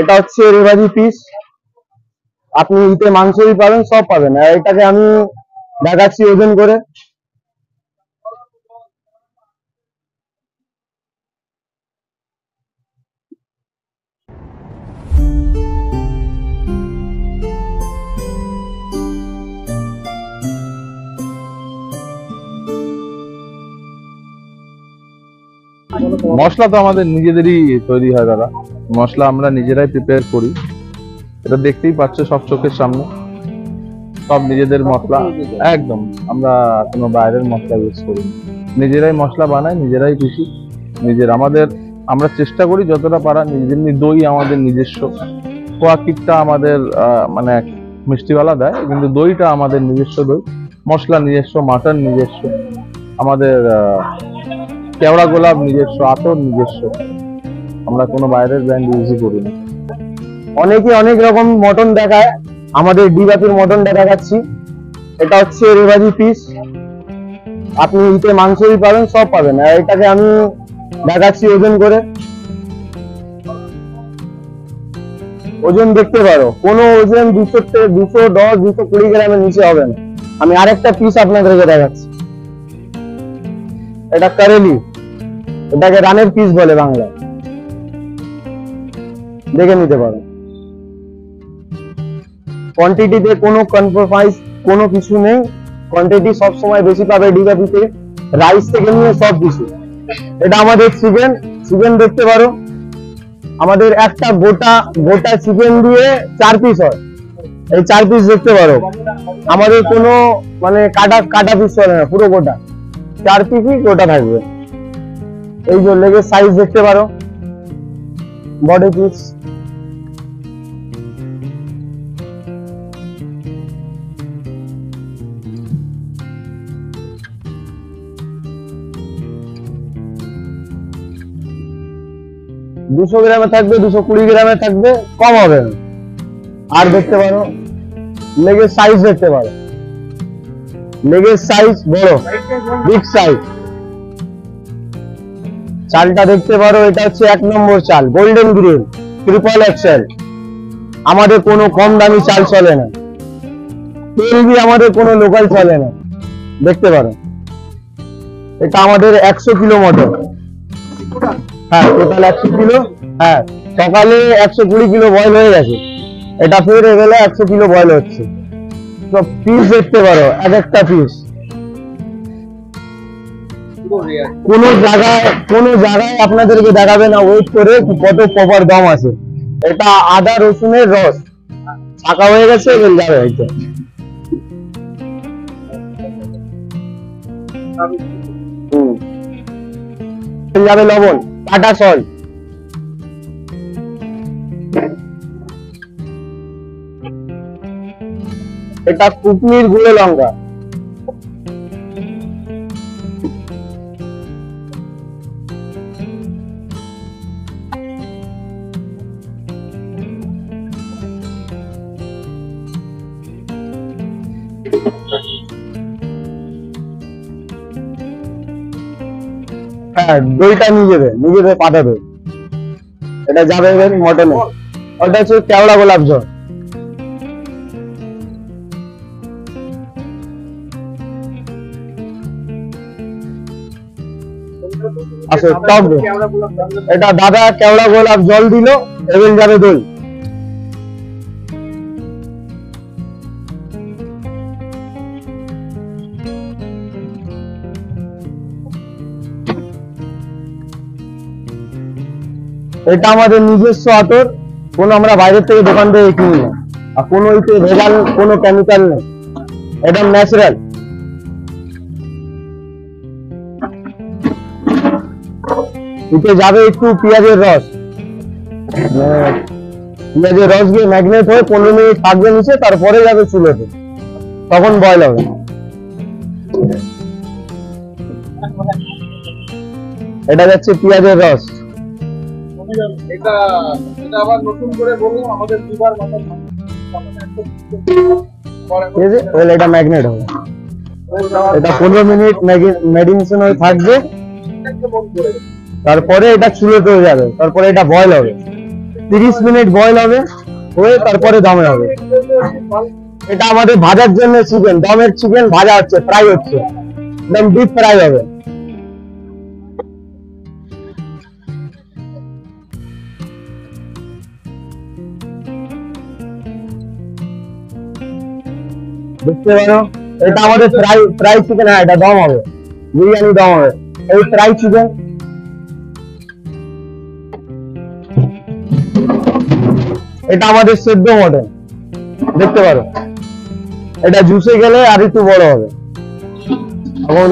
এটা হচ্ছে রেভাজি পিস। আপনি ইতে মাংসই পাবেন, সব পাবেন। আর এটাকে আমি দেখাচ্ছি ওজন করে। মশলা তো আমাদের নিজেদেরই তৈরি হয় দাদা, মশলা আমরা নিজেরাই প্রিপেয়ার করি। এটা দেখতেই পাচ্ছ সব চোখের সামনে, সব নিজেদের মশলা। একদম আমরা কোনো বাইরের মশলা ইউজ করি না, নিজেরাই মশলা বানাই, নিজেরাই পিসি আমরা চেষ্টা করি যতটা পারা। যেমনি দই আমাদের নিজস্ব, খোয়া ক্ষীরটা আমাদের মানে মিষ্টিওয়ালা দেয়, কিন্তু দইটা আমাদের নিজস্ব দই। মশলা নিজস্ব, মাটন নিজস্ব, আমাদের কেওড়া গোলাপ নিজস্ব, আতর নিজস্ব। আমরা কোনো বাইরের ব্র্যান্ড ইউজই করি না। অনেকে অনেক রকম মটন দেখায়, আমাদের ডিবাতির মটনটা দেখাচ্ছি। এটা হচ্ছে রেভাজি পিস। আপনি ইতে মাংসই পাবেন, সব পাবেন। আর এটাকে আমি দেখাচ্ছি ওজন করে। ওজন দেখতে পারো, কোনো ওজন 210, 220 গ্রামের নিচে হবে না। আমি আরেকটা পিস আপনাদেরকে দেখাচ্ছি। এটা কারেলি, এটাকে রানের পিস বলে বাংলায়, দেখে নিতে পারো। কোয়ান্টিটিতে কোনো কম্প্রোমাইজ কোনো কিছু নেই, কোয়ান্টিটি সব সময় বেশি পাবে ডিবাটিতে, রাইস থেকে নিয়ে সব কিছু। এটা আমাদের চিকেন দেখতে পারো। আমাদের একটা গোটা চিকেন দিয়ে 4 পিস হয়। এই 4 পিস দেখতে পারো। আমাদের কোনো মানে কাটা পিস চলে না, পুরো গোটা 4 পিসই গোটা থাকবে। এই যে লেগের সাইজ দেখতে পারো, বডি পিস। দুশো গ্রামে থাকবে, 220 গ্রামে থাকবে, কম হবে না। আর দেখতে পারো লেগের সাইজ দেখতে পারো, লেগের সাইজ বড়, বিগ সাইজ। চালটা দেখতে পারো, এটা হচ্ছে 1 নম্বর চাল, গোল্ডেন গ্রিন ট্রিপল এক্সেল। আমাদের কোনো কম দামি চাল চলে না, তেল भी আমাদের কোনো লোকাল চলে না। দেখতে পারো এটা আমাদের 100 কিলো মটর। হ্যাঁ, টোটাল 100 কিলো। হ্যাঁ, সকালে 120 কিলো বয়েল হয়ে গেছে, এটা ফের এবেলা 100 কিলো বয়েল হচ্ছে। তো পিস দেখতে পারো, এক একটা পিস। কোন জায়গায় আপনাদেরকে দেখাবে না ওয়েট করে কত প্রপার দাম আছে। এটা আদা রসুনের রস ছাকা হয়ে গেছে, এবার যাবে হয়তো যাবে লবণ, কাটা সল্ট। এটা কুকনির গুঁড়ো লঙ্কা। হ্যাঁ, দইটা নিজেদের পাঠাবে। এটা যাবে মটনে। ওটা হচ্ছে কেওড়া গোলাপ জল। আচ্ছা, টক দই। এটা দাদা কেওড়া গোলাপ জল দিল, এবার যাবে দই। এটা আমাদের নিজস্ব আতর, কোনো আমরা বাইরের থেকে দোকান থেকে কিনি না। আর কোনো ইতে ভেজাল, কোনো কেমিক্যাল নেই, একদম ন্যাচারাল। এতে যাবে একটু পেঁয়াজের রস। পেঁয়াজের রস গিয়ে ম্যাগনেট হয়ে 15 মিনিট থাকবে নিচে, তারপরে যাবে চুলোতে, তখন বয়েল হবে। এটা যাচ্ছে পেঁয়াজের রস। এটা ম্যাগনেট হবে, এটা 15 মিনিট ম্যারিনেশন হয়ে থাকবে, তারপরে এটা চুলোতে হয়ে যাবে, তারপরে এটা বয়েল হবে। 30 মিনিট বয়েল হবে, হয়ে তারপরে দমে হবে। এটা আমাদের ভাজার জন্য চিকেন, দমের চিকেন ভাজা হচ্ছে, ফ্রাই হচ্ছে, একদম ডিপ ফ্রাই হবে। দেখতে পারো এটা আমাদের ফ্রাই চিকেন। হ্যাঁ, এটা দম হবে, বিরিয়ানি দম হবে। এই ফ্রাই চিকেন, এটা আমাদের সেদ্ধ মটন, দেখতে পারো। এটা জুসে গেলে আর একটু বড় হবে। এখন